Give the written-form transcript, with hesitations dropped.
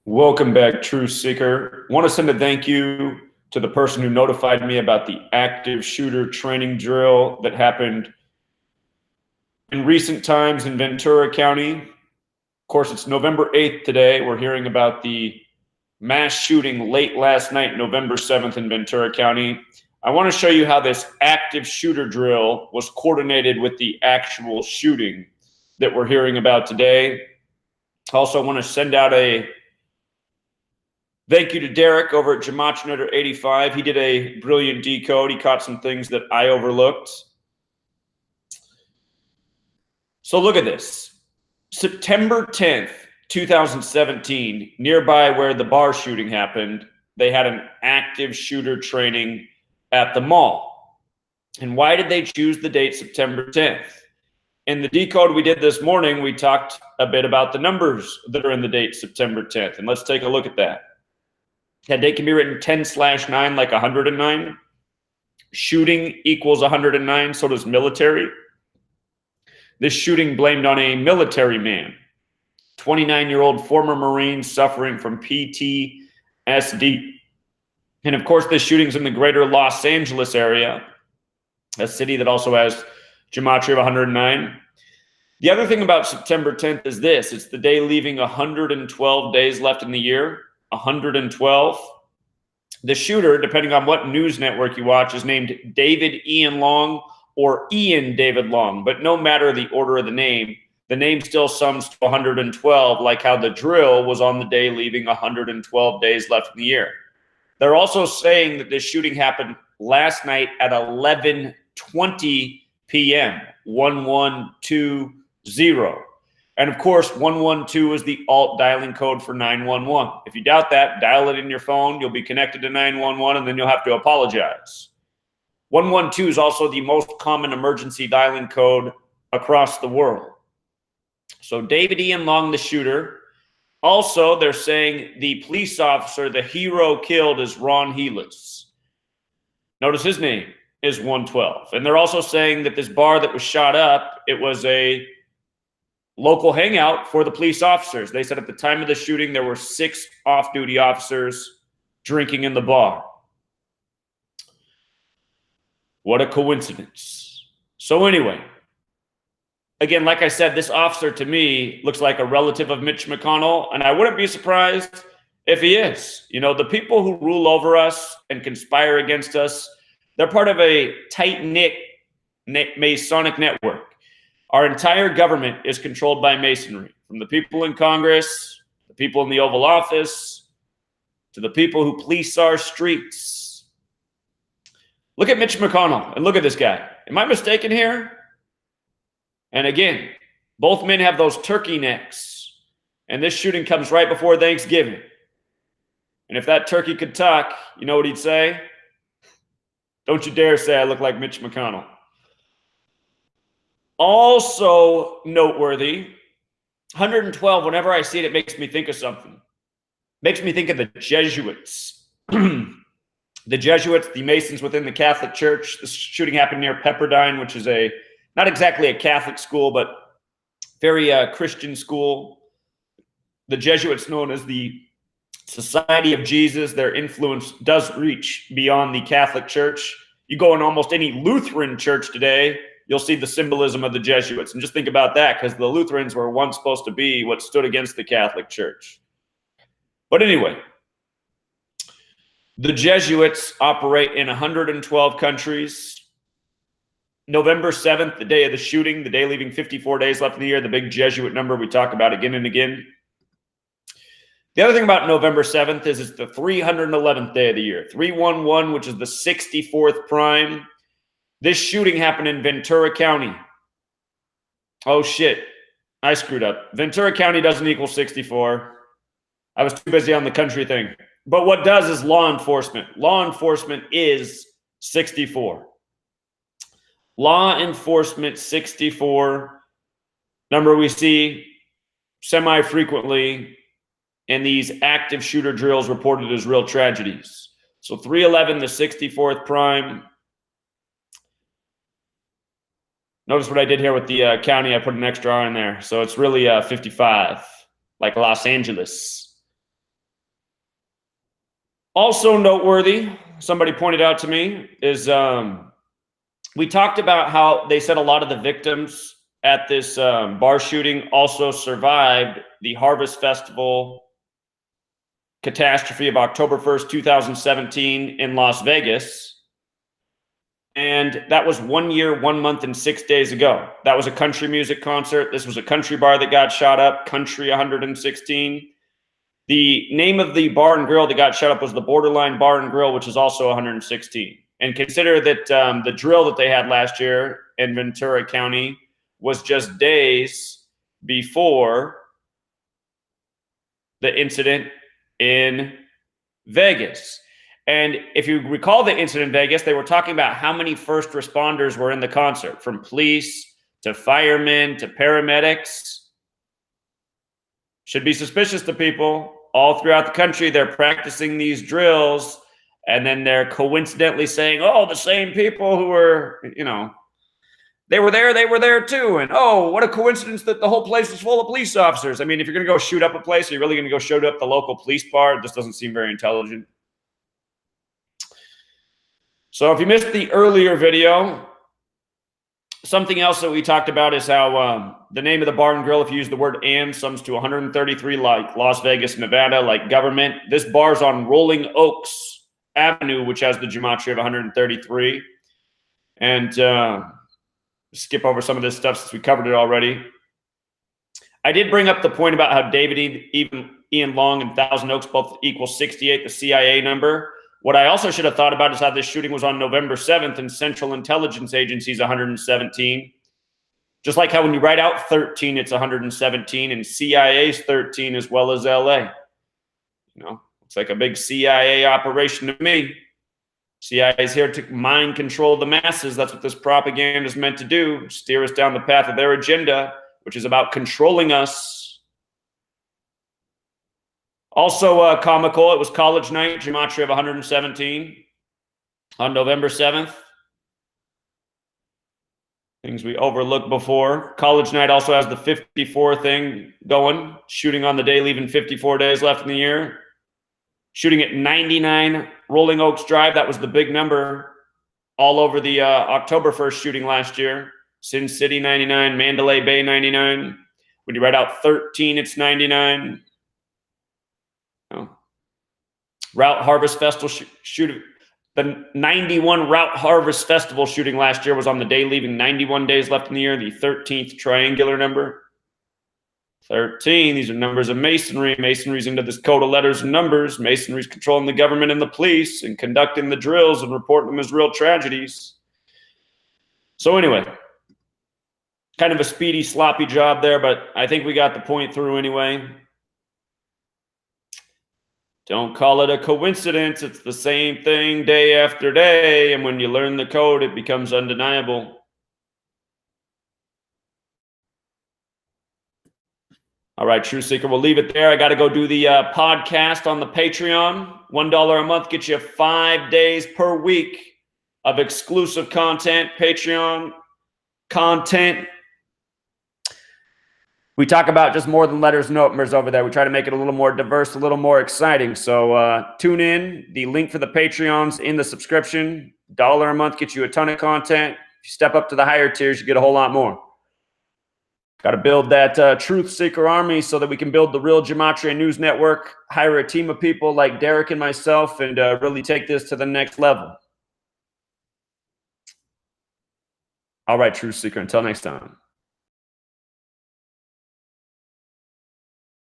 Welcome back, Truth Seeker. Want to send a thank you to the person who notified me about the active shooter training drill that happened in recent times in Ventura County. Of course, it's November 8th today. We're hearing about the mass shooting late last night, November 7th in Ventura County. I want to show you how this active shooter drill was coordinated with the actual shooting that we're hearing about today. I also want to send out a thank you to Derek over at Gematria 85. He did a brilliant decode. He caught some things that I overlooked. So look at this. September 10th, 2017, nearby where the bar shooting happened, they had an active shooter training at the mall. And why did they choose the date September 10th? In the decode we did this morning, we talked a bit about the numbers that are in the date September 10th. And let's take a look at that. That date can be written 10/9 like 109. Shooting equals 109, so does military. This shooting blamed on a military man, 29-year-old former Marine suffering from PTSD. And of course, this shooting's in the greater Los Angeles area, a city that also has gematria of 109. The other thing about September 10th is this. It's the day leaving 112 days left in the year. 112. The shooter, depending on what news network you watch, is named David Ian Long or Ian David Long. But no matter the order of the name still sums to 112, like how the drill was on the day leaving 112 days left in the year. They're also saying that this shooting happened last night at 11:20 p.m., 1120. And of course, 112 is the alt dialing code for 911. If you doubt that, dial it in your phone. You'll be connected to 911, and then you'll have to apologize. 112 is also the most common emergency dialing code across the world. So David Ian Long, the shooter. Also, they're saying the police officer, the hero killed, is Ron Helus. Notice his name is 112. And they're also saying that this bar that was shot up, it was a local hangout for the police officers. They said at the time of the shooting, there were 6 off-duty officers drinking in the bar. What a coincidence. So anyway, again, like I said, this officer to me looks like a relative of Mitch McConnell, and I wouldn't be surprised if he is. You know, the people who rule over us and conspire against us, they're part of a tight-knit Masonic network. Our entire government is controlled by Masonry, from the people in Congress, the people in the Oval Office, to the people who police our streets. Look at Mitch McConnell and look at this guy. Am I mistaken here? And again, both men have those turkey necks. And this shooting comes right before Thanksgiving. And if that turkey could talk, you know what he'd say? Don't you dare say I look like Mitch McConnell. Also noteworthy, 112, whenever I see it, it makes me think of something. Makes me think of the Jesuits. The Jesuits, the Masons within the Catholic Church. This shooting happened near Pepperdine, which is not exactly a Catholic school, but very Christian school. The Jesuits, known as the Society of Jesus, their influence does reach beyond the Catholic Church. You go in almost any Lutheran church today, you'll see the symbolism of the Jesuits. And just think about that, because the Lutherans were once supposed to be what stood against the Catholic Church. But anyway, the Jesuits operate in 112 countries. November 7th, the day of the shooting, the day leaving 54 days left in the year, the big Jesuit number we talk about again and again. The other thing about November 7th is it's the 311th day of the year. 311, which is the 64th prime. This shooting happened in Ventura County. Oh, shit. I screwed up. Ventura County doesn't equal 64. I was too busy on the country thing. But what does is law enforcement. Law enforcement is 64. Law enforcement 64. Number we see semi-frequently in these active shooter drills reported as real tragedies. So 311, the 64th prime. Notice what I did here with the county. I put an extra R in there. So it's really 55, like Los Angeles. Also noteworthy, somebody pointed out to me, is we talked about how they said a lot of the victims at this bar shooting also survived the Harvest Festival catastrophe of October 1st, 2017 in Las Vegas. And that was 1 year, 1 month, and 6 days ago. That was a country music concert. This was a country bar that got shot up, Country 116. The name of the bar and grill that got shut up was the Borderline Bar and Grill, which is also 116. And consider that the drill that they had last year in Ventura County was just days before the incident in Vegas. And if you recall the incident in Vegas, they were talking about how many first responders were in the concert, from police to firemen to paramedics. Should be suspicious to people. All throughout the country, they're practicing these drills, and then they're coincidentally saying, oh, the same people who were, they were there too. And oh, what a coincidence that the whole place was full of police officers. I mean, if you're going to go shoot up a place, are you really going to go shoot up the local police bar? This doesn't seem very intelligent. So if you missed the earlier video, something else that we talked about is how the name of the bar and grill, if you use the word and, sums to 133, like Las Vegas, Nevada, like government. This bar's on Rolling Oaks Avenue, which has the gematria of 133. And skip over some of this stuff since we covered it already. I did bring up the point about how David Ian Long and Thousand Oaks both equal 68, the CIA number. What I also should have thought about is how this shooting was on November 7th and Central Intelligence Agency's 117. Just like how when you write out 13, it's 117, and CIA's 13 as well as LA. Looks like a big CIA operation to me. CIA is here to mind control the masses. That's what this propaganda is meant to do, steer us down the path of their agenda, which is about controlling us. Also comical, it was college night, gematria of 117 on November 7th. Things we overlooked before. College night also has the 54 thing going, shooting on the day, leaving 54 days left in the year. Shooting at 99 Rolling Oaks Drive, that was the big number all over the October 1st shooting last year. Sin City 99, Mandalay Bay 99. When you write out 13, it's 99. Route Harvest Festival shooting. The 91 Route Harvest Festival shooting last year was on the day, leaving 91 days left in the year, the 13th triangular number. 13, these are numbers of masonry. Masonry's into this code of letters and numbers. Masonry's controlling the government and the police and conducting the drills and reporting them as real tragedies. So anyway, kind of a speedy, sloppy job there, but I think we got the point through anyway. Don't call it a coincidence. It's the same thing day after day. And when you learn the code, it becomes undeniable. All right, True Seeker, we'll leave it there. I got to go do the podcast on the Patreon. $1 a month gets you 5 days per week of exclusive content, Patreon content. We talk about just more than letters and numbers over there. We try to make it a little more diverse, a little more exciting. So tune in. The link for the Patreon's in the subscription. $1 a month gets you a ton of content. If you step up to the higher tiers, you get a whole lot more. Got to build that Truth Seeker army so that we can build the real Gematria News Network, hire a team of people like Derek and myself, and really take this to the next level. All right, Truth Seeker, until next time.